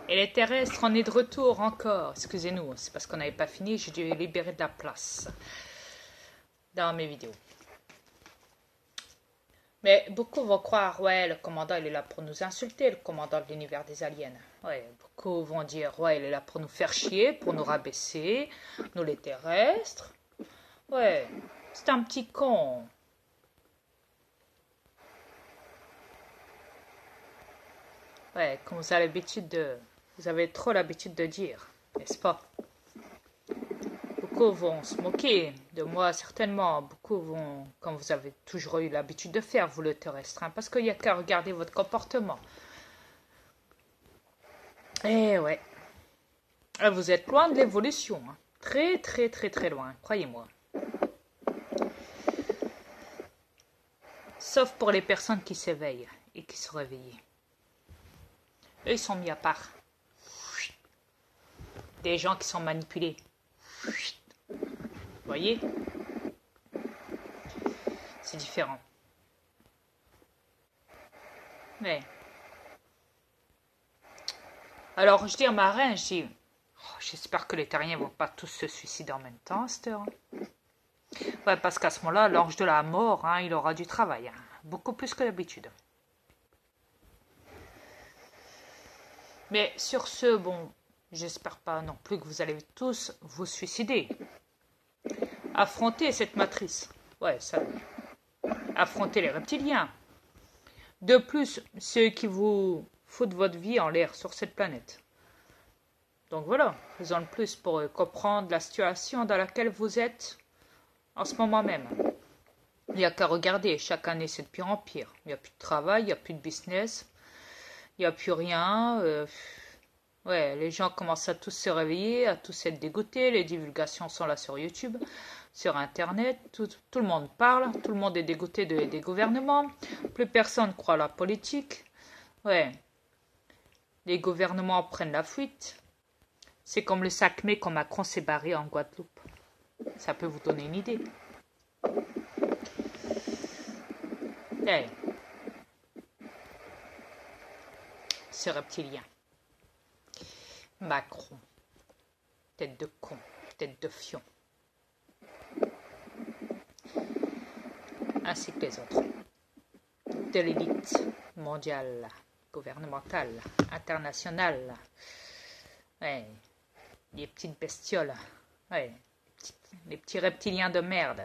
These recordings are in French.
Et les terrestres, on est de retour encore. Excusez-nous, c'est parce qu'on n'avait pas fini, j'ai dû libérer de la place dans mes vidéos. Mais beaucoup vont croire, ouais, le commandant, il est là pour nous insulter, le commandant de l'univers des aliens. Ouais, beaucoup vont dire, ouais, il est là pour nous faire chier, pour nous rabaisser, nous les terrestres. Ouais, c'est un petit con. Ouais, comme vous avez trop l'habitude de dire, n'est-ce pas? Beaucoup vont se moquer de moi, certainement. Beaucoup vont, comme vous avez toujours eu l'habitude de faire, vous le terrestre, hein, parce qu'il n'y a qu'à regarder votre comportement. Eh ouais. Vous êtes loin de l'évolution. Hein. Très, très, très, très loin, croyez-moi. Sauf pour les personnes qui s'éveillent et qui se réveillent. Eux, ils sont mis à part. Des gens qui sont manipulés. Vous voyez? C'est différent. Mais. Alors, je dis à ma reine, je dis, oh, j'espère que les terriens vont pas tous se suicider en même temps à cette heure. Ouais, parce qu'à ce moment-là, l'ange de la mort, hein, il aura du travail. Hein, beaucoup plus que d'habitude. Mais sur ce, bon, j'espère pas non plus que vous allez tous vous suicider. Affrontez cette matrice. Ouais, ça. Affrontez les reptiliens. De plus, ceux qui vous foutent votre vie en l'air sur cette planète. Donc voilà, faisons le plus pour comprendre la situation dans laquelle vous êtes en ce moment même. Il n'y a qu'à regarder, chaque année c'est de pire en pire. Il n'y a plus de travail, il n'y a plus de business, il n'y a plus rien. Ouais, les gens commencent à tous se réveiller, à tous être dégoûtés. Les divulgations sont là sur YouTube, sur Internet. Tout le monde parle, tout le monde est dégoûté des gouvernements. Plus personne croit à la politique. Ouais, les gouvernements prennent la fuite. C'est comme le SACME quand Macron s'est barré en Guadeloupe. Ça peut vous donner une idée. Hey. Ce reptilien. Macron. Tête de con. Tête de fion. Ainsi que les autres. De l'élite mondiale, gouvernementale, internationale. Ouais. Les petites bestioles. Ouais. Les petits reptiliens de merde.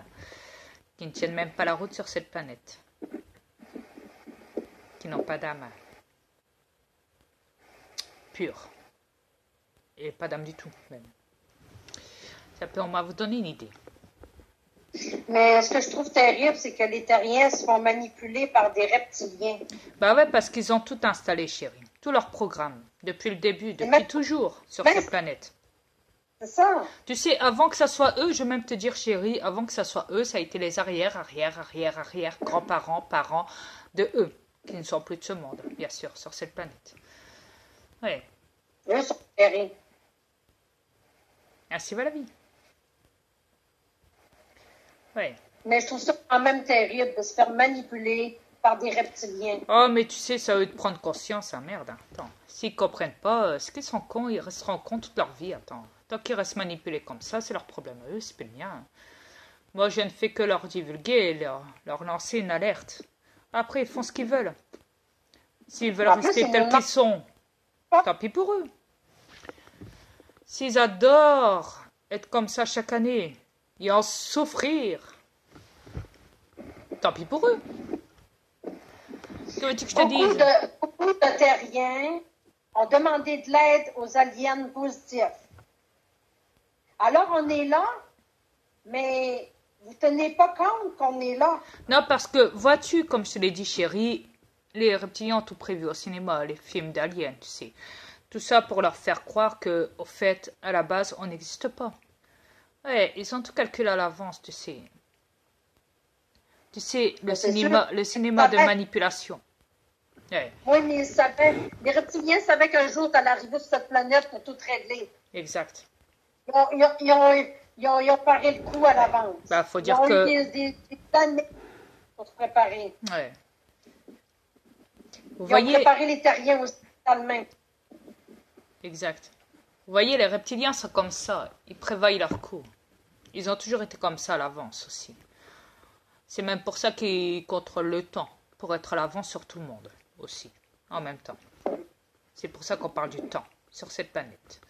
Qui ne tiennent même pas la route sur cette planète. Qui n'ont pas d'âme. Pure. Et pas d'âme du tout, même. Ça peut au moins vous donner une idée. Mais ce que je trouve terrible, c'est que les terriens se font manipuler par des reptiliens. Bah ouais, parce qu'ils ont tout installé, chérie. Tout leur programme. Depuis le début, depuis toujours, sur cette planète. C'est ça. Tu sais, avant que ça soit eux, je vais même te dire, chérie, avant que ça soit eux, ça a été les arrière, grands-parents, parents de eux, qui ne sont plus de ce monde, bien sûr, sur cette planète. Ouais. Eux sont terribles. Ainsi va la vie. Ouais. Mais je trouve ça quand même terrible de se faire manipuler par des reptiliens. Oh, mais tu sais, ça a eux de prendre conscience, hein, merde. Attends, s'ils comprennent pas, ce qu'ils sont cons, ils resteront cons toute leur vie, attends. Tant qu'ils restent manipulés comme ça, c'est leur problème à eux, c'est pas le mien. Moi, je ne fais que leur divulguer, leur lancer une alerte. Après, ils font ce qu'ils veulent. S'ils veulent rester tels qu'ils sont, tant pis pour eux. S'ils adorent être comme ça chaque année et en souffrir, tant pis pour eux. Que veux-tu que je te dise? Beaucoup de terriens ont demandé de l'aide aux aliens positifs. Alors, on est là, mais vous ne tenez pas compte qu'on est là. Non, parce que, vois-tu, comme je te l'ai dit, chérie, les reptiliens ont tout prévu au cinéma, les films d'aliens, tu sais. Tout ça pour leur faire croire que, au fait, à la base, on n'existe pas. Ouais, ils ont tout calculé à l'avance, tu sais. Tu sais, le cinéma de manipulation. Ouais. Oui, mais ils savaient, les reptiliens savaient qu'un jour, tu allais arriver sur cette planète pour tout régler. Exact. Ils ont paré le coup à l'avance. Bah, faut dire ils ont eu des années pour se préparer. Ouais. Vous Ils voyez... ont préparé les terriens aussi totalement. exact. Vous voyez, les reptiliens sont comme ça. Ils prévoient leur coup. Ils ont toujours été comme ça à l'avance aussi. C'est même pour ça qu'ils contrôlent le temps. Pour être à l'avance sur tout le monde aussi. En même temps. C'est pour ça qu'on parle du temps sur cette planète.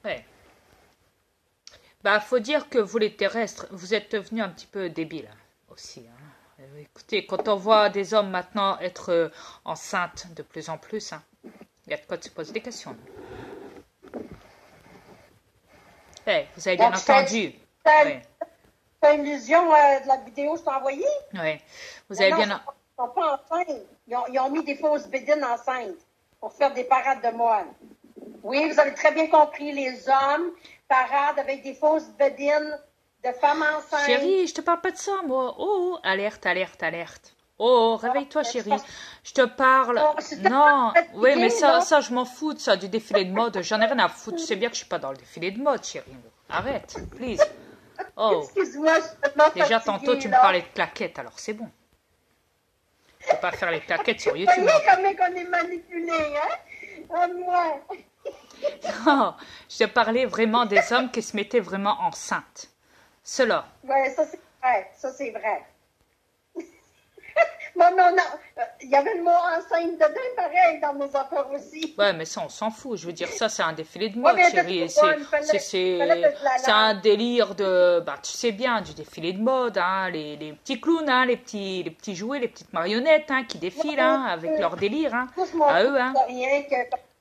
Ouais. Bah, faut dire que vous les terrestres, vous êtes devenus un petit peu débiles aussi. Hein. Écoutez, quand on voit des hommes maintenant être enceintes de plus en plus, hein, il y a de quoi se poser des questions. Vous avez bien entendu. T'as une illusion de la vidéo que je t'ai envoyée? Oui. Vous avez bien. Ils sont pas enceintes. Ils ont mis des fausses bédines enceintes pour faire des parades de moine. Oui, vous avez très bien compris. Les hommes paradent avec des fausses bédines de femmes enceintes. Chérie, je te parle pas de ça, moi. Oh, alerte, alerte, alerte. Oh, réveille-toi, chérie. Je te parle. Non, oui, mais ça, je m'en fous de ça, du défilé de mode. J'en ai rien à foutre. Tu sais bien que je suis pas dans le défilé de mode, chérie. Arrête, please. Oh. Excuse-moi, je suis tellement Déjà, fatiguée, tantôt, tu me là. parlais de claquettes, alors c'est bon. Je peux pas faire les claquettes sur YouTube. Vous voyez comment on est manipulé, hein? À moi. Non, je te parlais vraiment des hommes qui se mettaient vraiment enceintes. Cela. Ouais, ça c'est vrai. Ça c'est vrai. Bon, non, il y avait le mot enceinte dedans, pareil, dans nos affaires aussi. Ouais, mais ça, on s'en fout. Je veux dire, ça, c'est un défilé de mode, mais chérie. C'est un délire de... Bah, tu sais bien, du défilé de mode, hein. Les petits clowns, hein, les petits jouets, les petites marionnettes, hein, qui défilent, hein, avec leur délire, hein. À eux, hein. Rien que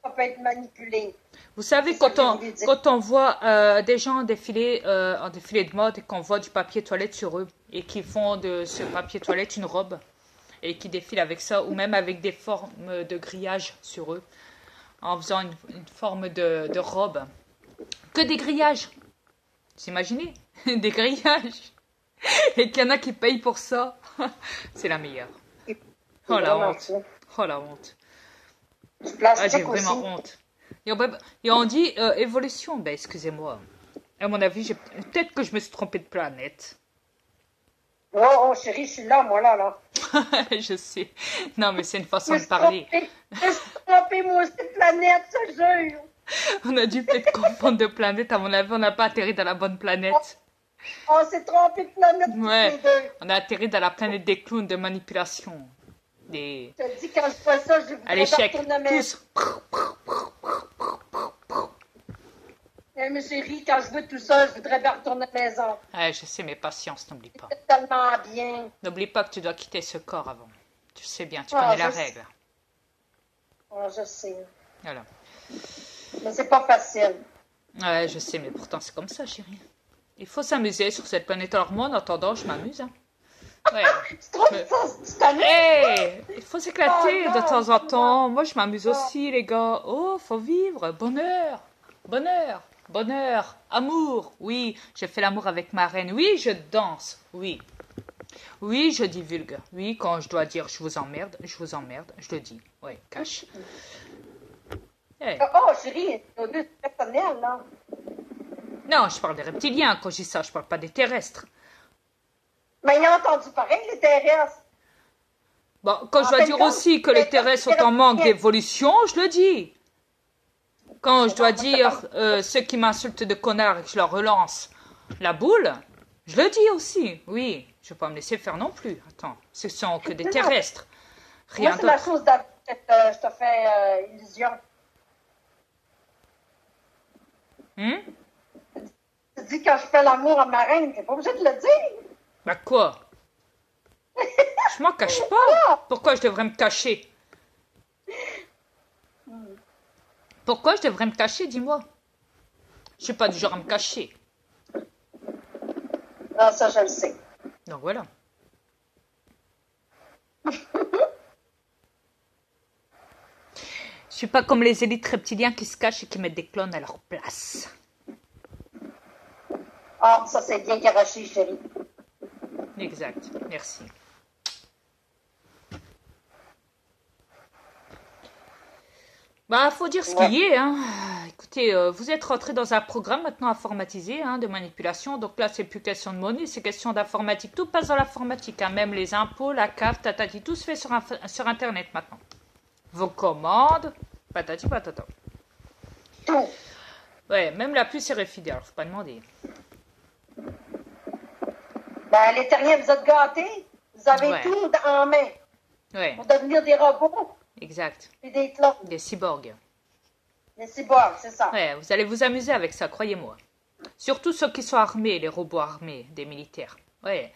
ça peut être manipulé. Vous savez, quand on voit des gens défiler en défilé de mode et qu'on voit du papier toilette sur eux et qui font de ce papier toilette une robe et qui défilent avec ça ou même avec des formes de grillage sur eux en faisant une forme de robe. Que des grillages. Vous imaginez? Des grillages. Et qu'il y en a qui payent pour ça. C'est la meilleure. Oh la honte. Oh la honte. Ah, j'ai vraiment honte. Et on dit évolution. Ben, excusez-moi. À mon avis, peut-être que je me suis trompée de planète. Oh, chérie, je suis là, moi, là. Je sais. Non, mais c'est une façon de parler. Je me suis trompée, moi aussi, de planète, je jure. On a dû peut-être confondre de planète. À mon avis, on n'a pas atterri dans la bonne planète. On s'est trompé de planète, ouais. les deux. On a atterri dans la planète des clowns de manipulation. Je te dis, quand je fais ça, je voudrais retourner à la maison. Mais chérie, quand je veux tout ça, je voudrais bien retourner à la maison. Ouais, je sais, mais patience, n'oublie pas. C'est tellement bien. N'oublie pas que tu dois quitter ce corps avant. Tu sais bien, tu connais la règle. Je sais. Voilà. Mais c'est pas facile. Ouais, je sais, mais pourtant c'est comme ça, chérie. Il faut s'amuser sur cette planète. Alors moi, en attendant, je m'amuse. Hein. Ouais. Tu t'amuses? Hey, il faut s'éclater de temps en temps. Moi, je m'amuse aussi, les gars. Oh, faut vivre. Bonheur. Bonheur. Bonheur. Amour. Oui, j'ai fait l'amour avec ma reine. Oui, je danse. Oui. Oui, je divulgue. Oui, quand je dois dire je vous emmerde, je le dis. Oui, cache. Hey. Oh, chérie, c'est personnel, là. Non, je parle des reptiliens. Quand je dis ça, je parle pas des terrestres. Mais il a entendu pareil, les terrestres. Bon, quand je dois dire aussi que les terrestres sont en manque d'évolution, je le dis. Quand je dois dire ceux qui m'insultent de connards et que je leur relance la boule, je le dis aussi. Oui, je ne vais pas me laisser faire non plus. Attends, ce sont que des terrestres. Rien d'autre. Moi, c'est la chose d'avant que je te fais illusion. Tu dis quand je fais l'amour à ma reine, t'es pas obligé de le dire. Bah quoi? Je m'en cache pas. Pourquoi je devrais me cacher? Pourquoi je devrais me cacher, dis-moi? Je suis pas du genre à me cacher. Non, ça, je le sais. Donc voilà. Je suis pas comme les élites reptiliens qui se cachent et qui mettent des clones à leur place. Ah, ça, c'est bien garoché, chérie. Exact, merci. Bah, faut dire ce qui est, hein. Écoutez, vous êtes rentré dans un programme maintenant informatisé, hein, de manipulation. Donc là, c'est plus question de monnaie, c'est question d'informatique. Tout passe dans l'informatique, hein. Même les impôts, la carte, tatati, tout se fait sur Internet maintenant. Vos commandes, patati patata. Tout. Ouais, même la pluie serait fidèle, faut pas demander. Ben, les terriens, vous êtes gâtés. Vous avez Ouais. tout en main Ouais, pour devenir des robots exact. et des clones. Des cyborgs. Des cyborgs, c'est ça. Ouais, vous allez vous amuser avec ça, croyez-moi. Surtout ceux qui sont armés, les robots armés, des militaires. Ouais.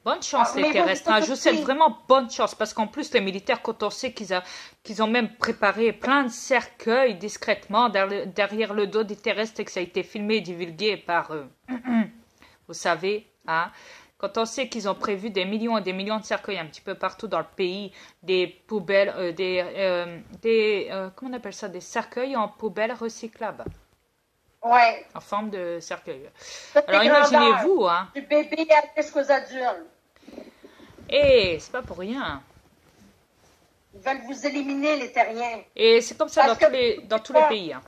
Bonne chance, les Armez-vous terrestres. de Hein. tout Je vous souhaite aussi. vraiment bonne chance parce qu'en plus, les militaires, quand on sait qu'ils ont même préparé plein de cercueils discrètement derrière le dos des terrestres et que ça a été filmé et divulgué par eux. Vous savez, hein, quand on sait qu'ils ont prévu des millions et des millions de cercueils un petit peu partout dans le pays, des poubelles, comment on appelle ça, des cercueils en poubelles recyclables, Ouais. en forme de cercueil. Toutes Alors les grandeurs. imaginez-vous, hein, Du bébé jusqu'aux adultes. et c'est pas pour rien. Ils veulent vous éliminer, les terriens. Et c'est comme ça Parce dans que- tous les pays. Hein.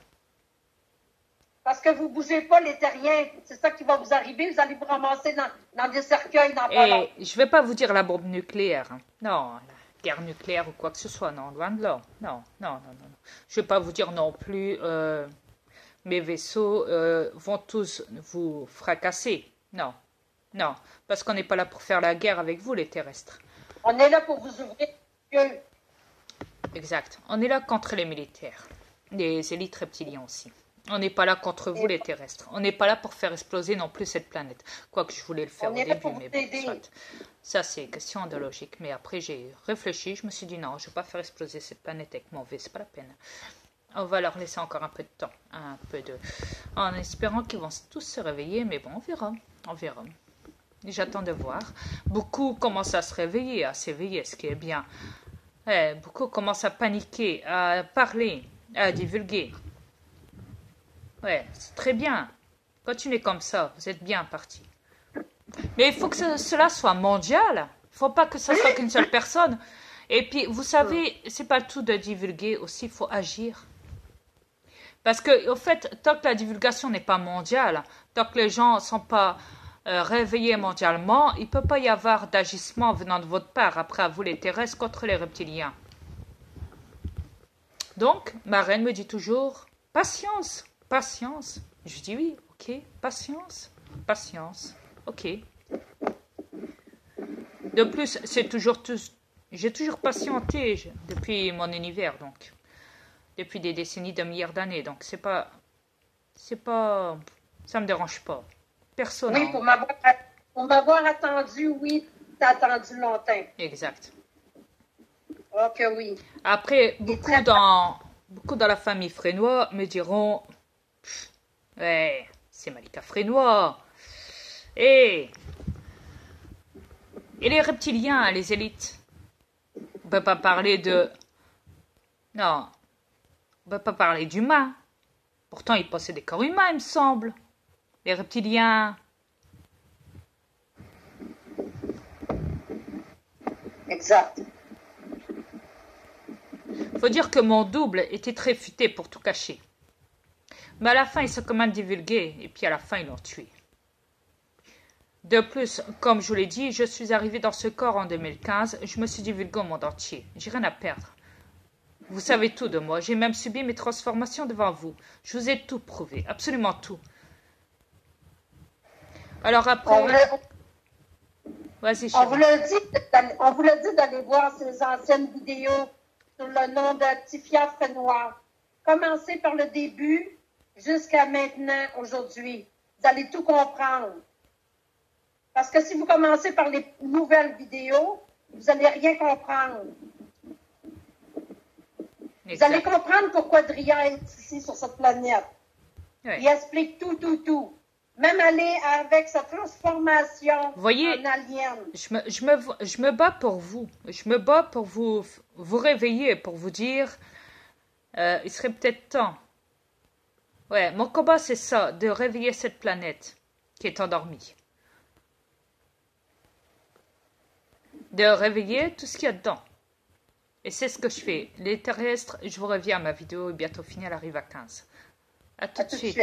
Parce que vous ne bougez pas, les terriens. C'est ça qui va vous arriver. Vous allez vous ramasser dans des cercueils, dans pas long. Et je vais pas vous dire la bombe nucléaire. Hein. Non, la guerre nucléaire ou quoi que ce soit. Non, loin de là. Non, non, non, non. Je vais pas vous dire non plus mes vaisseaux vont tous vous fracasser. Non, non. Parce qu'on n'est pas là pour faire la guerre avec vous, les terrestres. On est là pour vous ouvrir les yeux. Exact. On est là contre les militaires. Les élites reptiliens aussi. On n'est pas là contre vous, les terrestres. On n'est pas là pour faire exploser non plus cette planète. Quoique je voulais le faire On au est là début, pour mais vous bon, aider. soit. Ça, c'est question de logique. Mais après, j'ai réfléchi. Je me suis dit non, je ne vais pas faire exploser cette planète avec mon V. C'est pas la peine. On va leur laisser encore un peu de temps. En espérant qu'ils vont tous se réveiller. Mais bon, on verra. On verra. J'attends de voir. Beaucoup commencent à se réveiller, à s'éveiller, ce qui est bien. Beaucoup commencent à paniquer, à parler, à divulguer. Ouais, c'est très bien. Continuez comme ça, vous êtes bien parti. Mais il faut que cela soit mondial. Il ne faut pas que ça soit qu'une seule personne. Et puis, vous savez, c'est pas tout de divulguer aussi, il faut agir. Parce que, au fait, tant que la divulgation n'est pas mondiale, tant que les gens ne sont pas réveillés mondialement, il ne peut pas y avoir d'agissement venant de votre part, après à vous les terrestres, contre les reptiliens. Donc, ma reine me dit toujours, patience, patience. Je dis oui, ok, patience, patience, ok. De plus, j'ai toujours patienté depuis mon univers, donc. Depuis des décennies, de milliards d'années, donc ça me dérange pas. Personne. Oui, pour m'avoir attendu, oui, t'as attendu longtemps. Exact. Oh que oui. Après, beaucoup dans la famille Frénois me diront, ouais, c'est Malika Frénois. Et les reptiliens, les élites, on peut pas parler de... Non, on peut pas parler d'humains. Pourtant, ils possèdent des corps humains, il me semble. Les reptiliens. Exact. Faut dire que mon double était très futé pour tout cacher. Mais à la fin, ils se commandent divulguer, et puis à la fin, ils l'ont tué. De plus, comme je vous l'ai dit, je suis arrivé dans ce corps en 2015, je me suis divulgué au monde entier. J'ai rien à perdre. Vous savez tout de moi, j'ai même subi mes transformations devant vous. Je vous ai tout prouvé, absolument tout. Alors après... Vas-y, On vous chérie. l'a dit d'aller voir ces anciennes vidéos sur le nom de Tifia Frénois. Commencez par le début jusqu'à maintenant, aujourd'hui. Vous allez tout comprendre. Parce que si vous commencez par les nouvelles vidéos, vous n'allez rien comprendre. Exact. Vous allez comprendre pourquoi Dria est ici sur cette planète. Ouais. Il explique tout. Même aller avec sa transformation Voyez, en alien. je me bats pour vous. Je me bats pour vous réveiller, pour vous dire, il serait peut-être temps. Ouais, mon combat, c'est ça, de réveiller cette planète qui est endormie. De réveiller tout ce qu'il y a dedans. Et c'est ce que je fais. Les terrestres, je vous reviens à ma vidéo, bientôt finie, elle arrive à 15. À tout de suite.